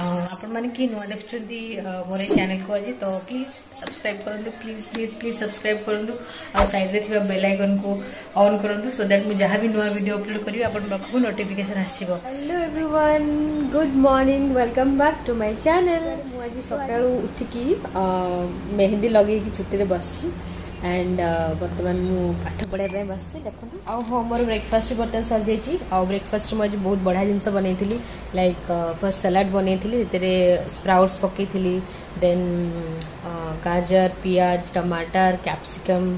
आपण मैंने कि नुआ देखुं मोर चैनल को आज तो प्लीज सब्सक्राइब करूँ प्लीज प्लीज प्लीज सब्सक्राइब करूँ और साइड रे थिबा बेल आइकन को ऑन करूँ सो दैट मुझे जहाँ भी नुआ वीडियो अपलोड करी आपण पाखु नोटिफिकेशन आसीबो। Hello everyone, good morning, welcome back to my channel. मु आज सकाळू उठिकी मेहंदी लगे की छुट्टी रे बसछि एंड बर्तमान मु पाठ पढ़ाई बस देखो हाँ मोर ब्रेकफास्ट बर्तमान सर जाइए आ ब्रेकफास्ट मुझे बहुत बढ़िया जिनस बनई लाइक फर्स्ट सलाड बनई स्प्राउट्स पकई देन गाजर पियाज टमाटर कैप्सिकम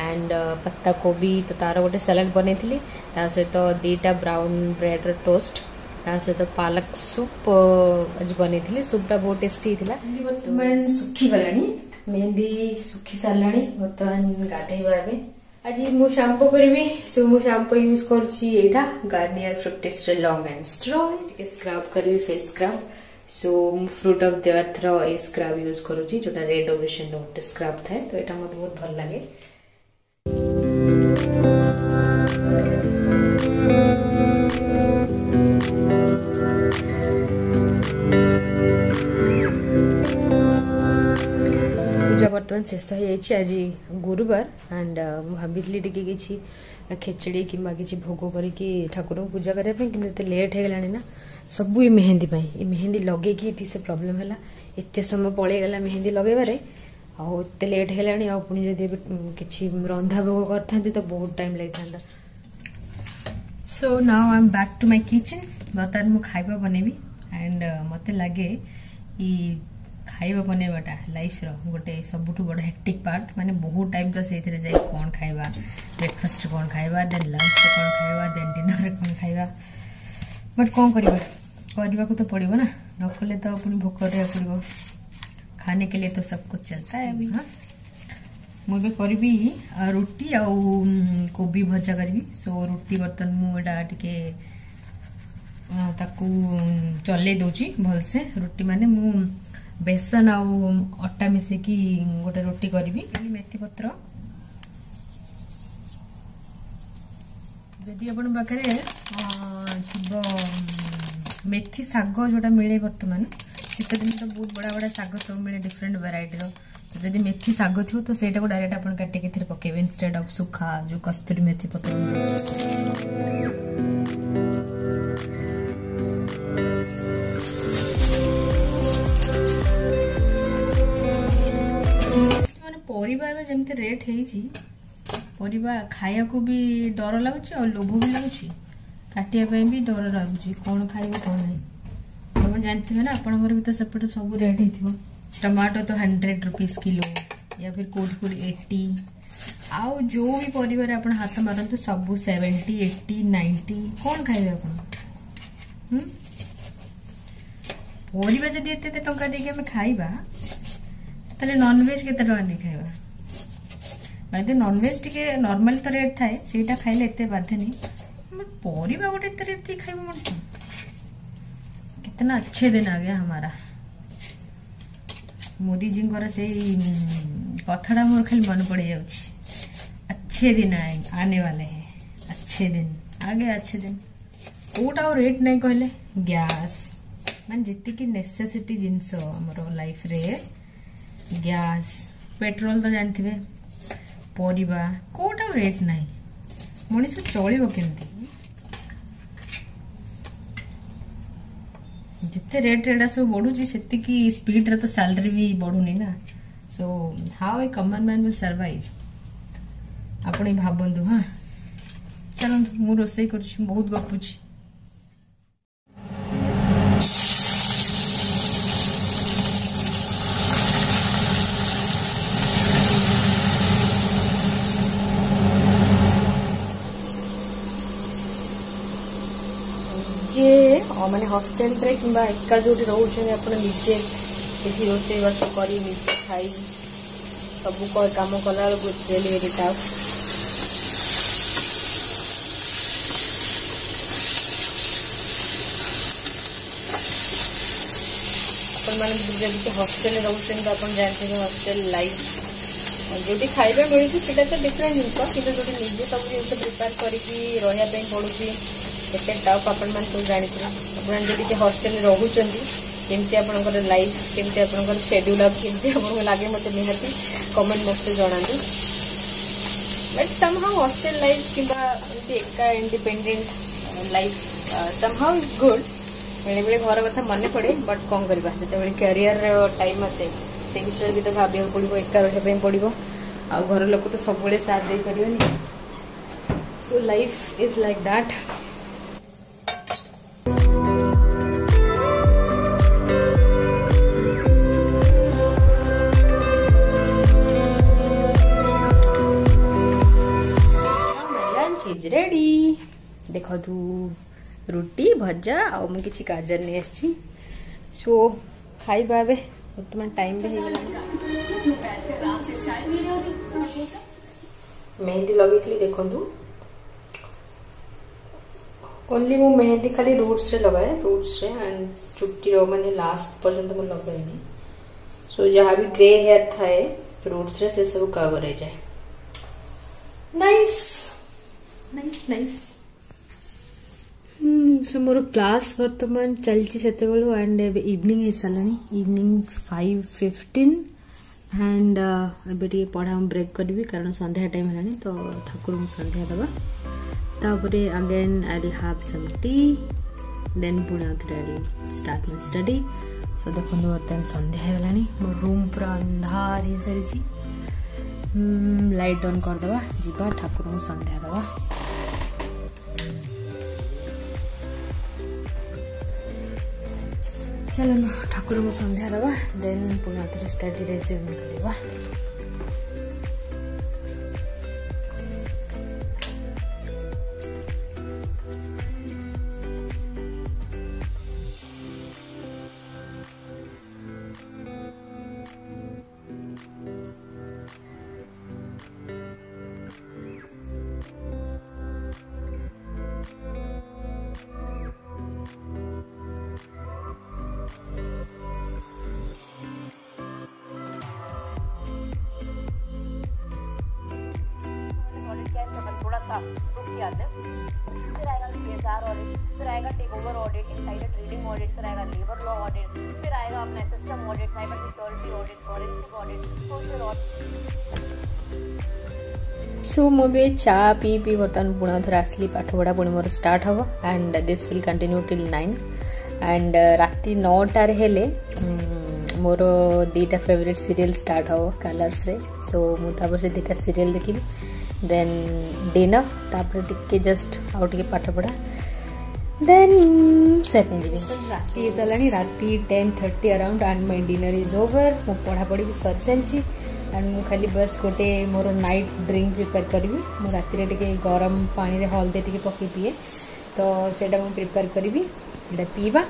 एंड पत्ता कोबी तो तार गोटे सलाड बनई सहित दीटा ब्राउन ब्रेड टोस्ट ता सहित पालक सूप आज बनई सूपटा बहुत टेस्टी था। बर्तमान सुखी गलानी मेहंदी सुखी सारा बर्तमान गाधेबा आज मु शैम्पू करी सो मु शैम्पू यूज करा Garnier Fructis long and strong scrub करी face scrub so fruit of the earth रो ए स्क्रब यूज करूची जोटा रेड ओवेशन गोटे स्क्रब थाए तो यहाँ मत बहुत भल लगे। पूजा बर्तमान शेष हो आज गुरुवार एंड भाभी कि खेचड़ी कि भोग करके ठाकुर को पूजा करने कि लेट हो गलानी ना सब ये मेहंदी ये मेहंदी लगे से प्रोब्लेम है एत समय पलैगला मेहंदी लगेबारे आत लेट है पुणी जदि कि रंधा भोग करते तो बहुत टाइम लगी था। So now I am back to my kitchen. बर्तमान मु खाइबा बनैबी एंड मते लगे खाइबा बनैबाटा लाइफ रो गोटे सबुठु बड़ हेक्टिक पार्ट माने बहुत टाइम तो से जाए कौन खाइबा ब्रेकफास्ट कौन खाइबा देन लंच कौन खाइबा देन डिनर कौन खाइबा बट कौन करने को तो पड़ो ना न कले तो अपनी भोक पड़ो खाने के लिए तो सब कुछ चलता है अभी। हाँ मुझे करी रुटी आ कोबी भजा करी सो रुटी बर्तन मुझे ताकू चले दूची भलसे रुटी माने मु बेसन आउ अटा मिसेकी गोटे रोटी करी मेथी पत्र जदि अपन पाखे मेथी साग जोटा मिले बर्तमान शीत दिन तो बहुत बड़ा बड़ा साग सब मिले डिफरेंट वेराइटी रो तो जदि मेथी साग थो तो सेटा को डायरेक्ट अपन काटिके पकेबे इंस्टेड ऑफ सुखा जो कस्तूरी मेथी पत्र परिबा जमती रेट है खाया को भी डर लगुच और लोभ भी लगुच काटिया भी डर लगुच कौन खाइबे कौन नहीं आप जानते ना आपण भी तो सेपटे सब रेट हो टमाटो तो 100 रुपीज किलो या फिर कोट 80 आउ जो भी परिवार आप हाथ मारतु सब 70 80 90 कौन खाइबे आप परिबा जदि एते टंका देके हम खाइबा ताले नॉनवेज के टका दे खाइबा माने नॉनवेज टिके नॉर्मल तो रेट थाए सेटा खाइले एते बाधे नहीं बट परिबा गोटे एते रेट दे खाइबा मनुष्य कितना अच्छे दिन आ गया हमारा। मोदी जी से कथाटा मोर खाली मन पड़ जाउछि अच्छे दिन आने वाले हैं अच्छे दिन आगे अच्छे दिन कोटा और रेट नहीं कहले गैस मान जिति की नेसेसिटी जिंस हमरो लाइफ रे गैस पेट्रोल तो जानते परिबा कोटा रेट नहीं मनीष चलो केमती जिते रेट एडा सब बढ़ुची से स्पीड रे तो सैलरी भी बढ़ुनी ना so how a common man will survive आपण भाबंतु। हाँ चलो मु रोसई कर बहुत गपुची माने हॉस्टेल रे किंबा एका जो रोचे आप निजे ये रोसे बास कर निजे खाई सब कम कला रियली वेरी टफ। जब हॉस्टेल रोचे तो आप जानते हैं हॉस्टेल लाइफ जो खाଇବା मिलूँ से डिफरेंट जिनस कि जो निजे सब जिन प्रिपेयर करके पड़ू केते टफ आपण मैंने सब जानते आप हॉस्टेल रोचे केमती आपनकर लाइफ केमती आपनकर शेड्यूल अब केमती आपनको लागे मते निहाती कमेंट बॉक्स में जणांतु बट समहाउ हॉस्टल लाइफ किबा एका independent life somehow is good बेले बेले घर कथा मन पड़े बट कौन करबा जते कैरियर टाइम आसे से विषय भी तो भाविया पड़ो एका रहे पड़ो आ घर लोक तो सब बेले साथ दे परियोनी so life is like that is ready देखो तू रुटी भजा आ मु किछि गाजर ने आछि सो खाइबा बे वर्तमान टाइम भी हे मेहंदी लगी थी देखो ओनली मु मेहंदी खाली रूट्स रे लगाए रूट्स रे एंड चुट्टी रो माने लास्ट पर्यंत मु लगाइनी सो जहाँ भी ग्रे हेयर थाए रूट्स रे से सब कवर हो जाए नाइस नाइस नाइस सो मोर क्लास वर्तमान चलती से एंड इवनिंग है सालानी इवनिंग 5:15 एंड एबे टी पढ़ा ब्रेक करबी कारण संध्या टाइम हलानी तो ठाकुर को संध्या दबा तापरे again I will have some tea then पुणे I will start my study so देखो वर्तमान संध्या हलानी मोर रूम पूरा अंधार हे सरीची लाइट ऑन कर दबा जीवा ठाकुर को संध्या दबा चलो ठाकुर को संध्या दबा देन पुणे स्टडी रेज्यूम करबा फिर आएगा CSR ऑडिट, फिर आएगा take over audit, insider trading audit, फिर आएगा लेबर लॉ ऑडिट, फिर आएगा अपना system audit, cyber security audit, forensic audit, social audit. So मुझे चा पी पी बर्तमान पुणे थोड़ा आसली पाठ पढ़ा पुणी मोर स्टार्ट हम and this will continue till 9 and राति 9टार हेले मोर 2टा फेवरेट सीरियल स्टार्ट हम कलर्स रे सो मुझे 2टा सीरियल देखी देन डिनर तापर टिके जस्ट आउ टिके पाठ पढ़ा देन सेपन जी राति सालानी राति 10:30 around and my dinner is over मो पढ़ा पढ़ी भी सरी सारी एंड मु खाली बस गोटे मोर नाइट ड्रिंक प्रिपेयर करी मु राति टिके गरम पानी रे हल्दी टिके पके पिए तो सेटा मु प्रिपेयर करी एटा पीवा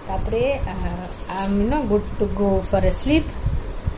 तापरे I am no good to go for a sleep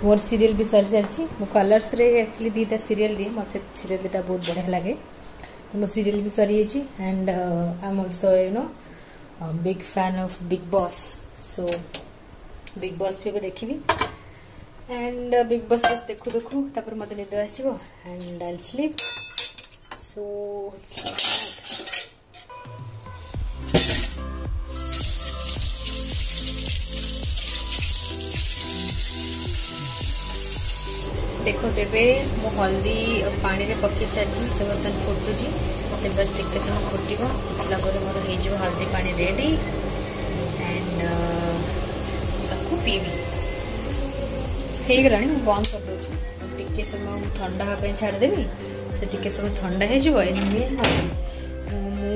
मोर सीरियल भी सरी सारी मो कलर्स रे एक्चुअली 2टा सीरियल दिए मते सीरियल 2टा बहुत बढ़िया लगे तो मो सीरियल भी सरी जाइए and I am also you know big fan of big boss so big Boss भी देखी एंड बिग बॉस बस देखू देखू तापर मते निद आसीबो and I will sleep so देखो तेबे मो हल्दी पानी रे पके सारी से बर्तन फुटुची से बस टिके समय फुटिबो फुटला पर मोर हे जो हल्दी पानी रेडी एंड ताकू पीबी हे गरानी मु बंद कर दोछु टिके समय ठंडा हा पे छाड़ देबी से टिके समय ठंडा हे जबो एनमी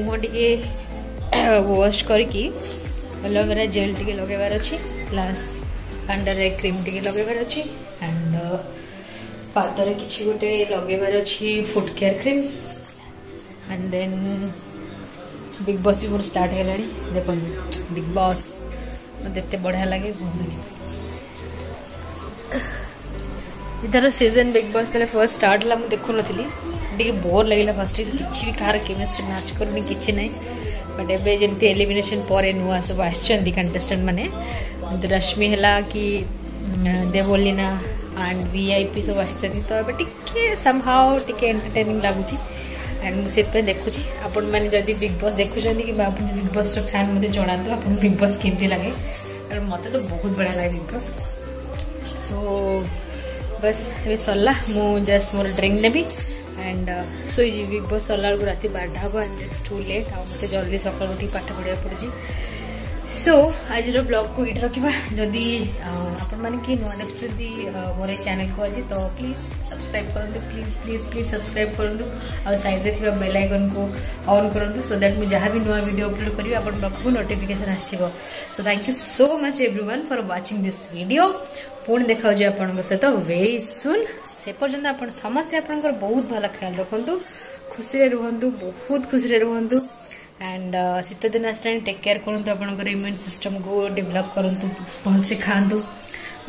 मुंह टिके वॉश करके एलोवेरा जेल टिके लगेबार अछि प्लस अंडर आई क्रीम टिके लगेबार अछि एंड पादरे किछि गोटे लगेबार अछि foot care cream and then Bigg Boss भी मोर स्टार्ट हेलानी देखो बिग बॉस मते एते बढ़िया लागे इधर सीजन बिग बॉस पहले फर्स्ट स्टार्ट ला मु देखु नथिली टिके बोर लागिला फर्स्ट किछि भी कार केमिस्ट्री मैच करनी किछि नै बट एबे जेमती एलिमिनेशन पर नुआ सब आछन कंटेस्टेंट माने रश्मि हला कि देवोलिना एंड वीआईपी सब आछन तो एबे टिके समहाउ टिके एंटरटेनिंग लागुची एंड मुझे देखुची आपण माने जदी बिग बॉस देखुछन कि बाबू बिग बॉस रो फैन मते जणातो आपण बिग बॉस केमती लागे कारण मत तो बहुत बढ़िया लगे बिग बॉस। सो बस ये सरला मु just more drink navy and सोई जी। बिग बॉस सरला बेलू रात 12टा हम एंड इट्स टू लेट आ मत जल्दी सकाल उठी पाठ पढ़ा पड़ी। सो आज ब्लॉग को ये रखा जदि आपण मैंने कि नुआ देखुं मोर चैनल को आज तो प्लीज सब्सक्राइब करूँ, प्लीज प्लीज प्लीज सब्सक्राइब करूँ और साइड रे बेल आइकन को ऑन करूँ सो दैट मुझे जहाँ भी नुआ वीडियो अपलोड करी आपण पाखु नोटिफिकेशन आसीबो। So thank you so much everyone for watching this video. पुणी देखा आपण सहित वेरी सुन। से पर्यंत आप समस्ते आपंकर बहुत भल ख्याल रखु, खुशी रुहतु, बहुत खुशी रुहतु एंड शीत दिन आसला टेक केयर करूँ आपंकर इम्यून सिस्टम को डेभलप करूँ, भलसे खातु।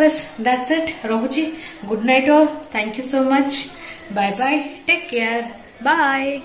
बस दैट्स इट। रहुची good night all. Thank you so much. Bye bye. Take care. Bye.